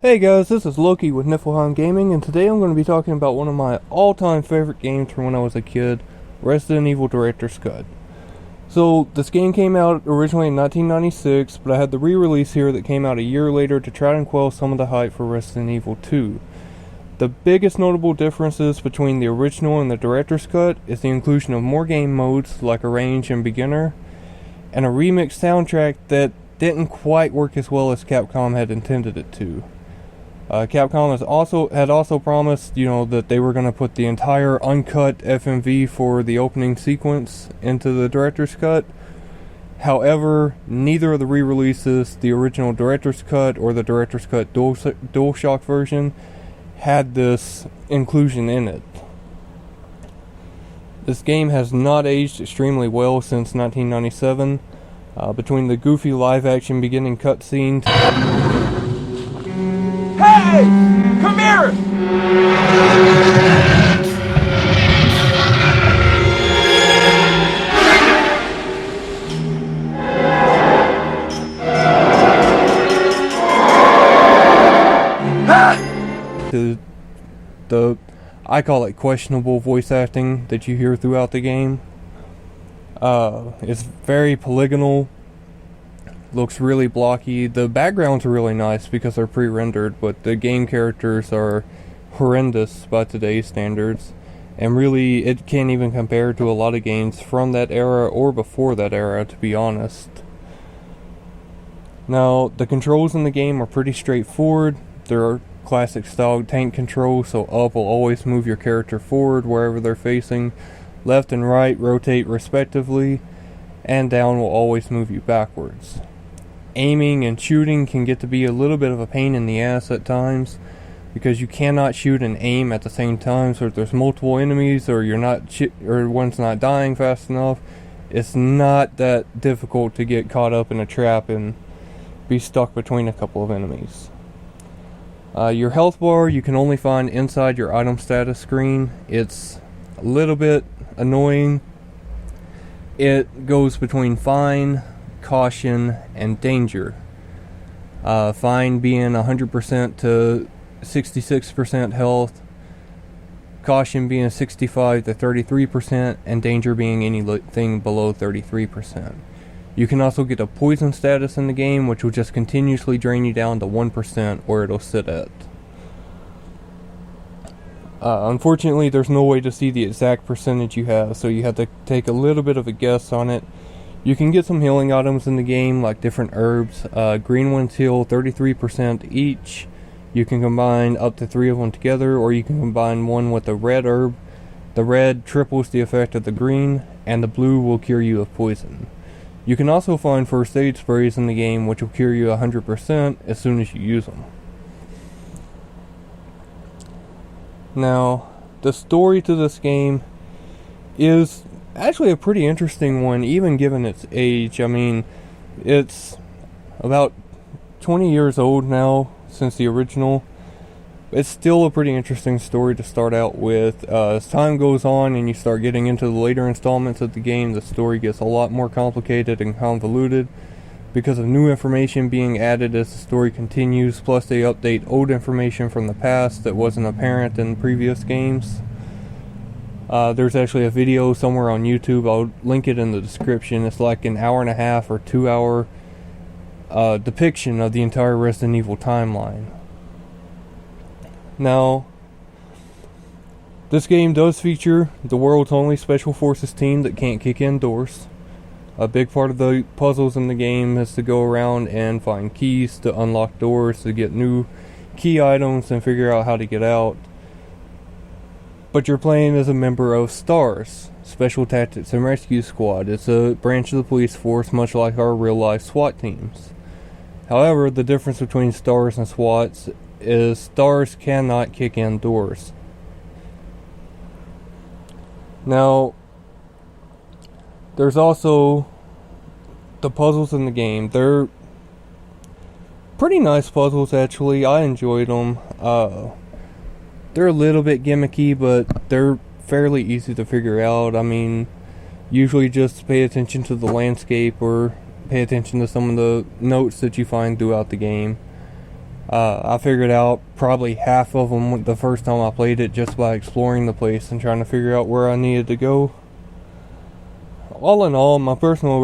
Hey guys, this is Loki with Niflheim Gaming, and today I'm going to be talking about one of my all-time favorite games from when I was a kid, Resident Evil Director's Cut. So, this game came out originally in 1996, but I had the re-release here that came out a year later to try and quell some of the hype for Resident Evil 2. The biggest notable differences between the original and the Director's Cut is the inclusion of more game modes, like Arrange and Beginner, and a remixed soundtrack that didn't quite work as well as Capcom had intended it to. Capcom had also promised, that they were going to put the entire uncut FMV for the opening sequence into the director's cut. However, neither of the re-releases, the original director's cut or the director's cut DualShock version, had this inclusion in it. This game has not aged extremely well since 1997. Between the goofy live-action beginning cutscene. Hey! Come here! To the, I call it questionable voice acting that you hear throughout the game. It's very polygonal. Looks really blocky. The backgrounds are really nice because they're pre-rendered, but the game characters are horrendous by today's standards, and really it can't even compare to a lot of games from that era or before that era, to be honest. Now, the controls in the game are pretty straightforward. There are classic style tank controls, so up will always move your character forward wherever they're facing, left and right rotate respectively, and down will always move you backwards. Aiming and shooting can get to be a little bit of a pain in the ass at times, because you cannot shoot and aim at the same time. So if there's multiple enemies, or or one's not dying fast enough, it's not that difficult to get caught up in a trap and be stuck between a couple of enemies. Your health bar you can only find inside your item status screen. It's a little bit annoying. It goes between fine, caution, and danger. Fine being 100% to 66% health, caution being 65 to 33%, and danger being anything below 33%. You can also get a poison status in the game, which will just continuously drain you down to 1% where it'll sit at. Unfortunately, there's no way to see the exact percentage you have, so you have to take a little bit of a guess on it. You can get some healing items in the game, like different herbs. Green ones heal 33% each. You can combine up to 3 of them together, or you can combine one with a red herb. The red triples the effect of the green, and the blue will cure you of poison. You can also find first aid sprays in the game, which will cure you 100% as soon as you use them. Now, the story to this game is actually a pretty interesting one, even given its age. I mean, it's about 20 years old now since the original. It's still a pretty interesting story to start out with. As time goes on and you start getting into the later installments of the game, the story gets a lot more complicated and convoluted because of new information being added as the story continues, plus they update old information from the past that wasn't apparent in previous games. There's actually a video somewhere on YouTube. I'll link it in the description. It's like an hour and a half or 2 hour depiction of the entire Resident Evil timeline. Now, this game does feature the world's only Special Forces team that can't kick in doors. A big part of the puzzles in the game is to go around and find keys to unlock doors, to get new key items and figure out how to get out. But you're playing as a member of STARS, Special Tactics and Rescue Squad. It's a branch of the police force, much like our real-life SWAT teams. However, the difference between STARS and SWATs is STARS cannot kick in doors. Now, there's also the puzzles in the game. They're pretty nice puzzles, actually. I enjoyed them. They're a little bit gimmicky, but they're fairly easy to figure out. I mean, usually just pay attention to the landscape or pay attention to some of the notes that you find throughout the game. I figured out probably half of them the first time I played it just by exploring the place and trying to figure out where I needed to go. All in all, my personal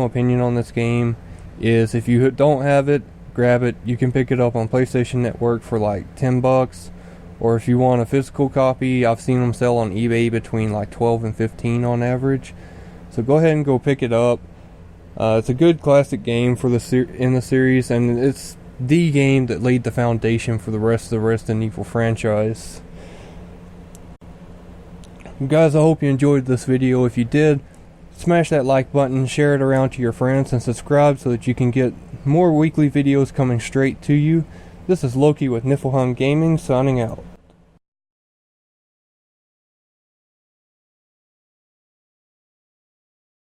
opinion on this game is if you don't have it, grab it. You can pick it up on PlayStation Network for like $10, or if you want a physical copy, I've seen them sell on eBay between like 12 and 15 on average. So go ahead and go pick it up. It's a good classic game for in the series, and it's the game that laid the foundation for the rest of the Resident Evil franchise. Guys, I hope you enjoyed this video. If you did, smash that like button, share it around to your friends, and subscribe so that you can get more weekly videos coming straight to you. This is Loki with Niflheim Gaming, signing out.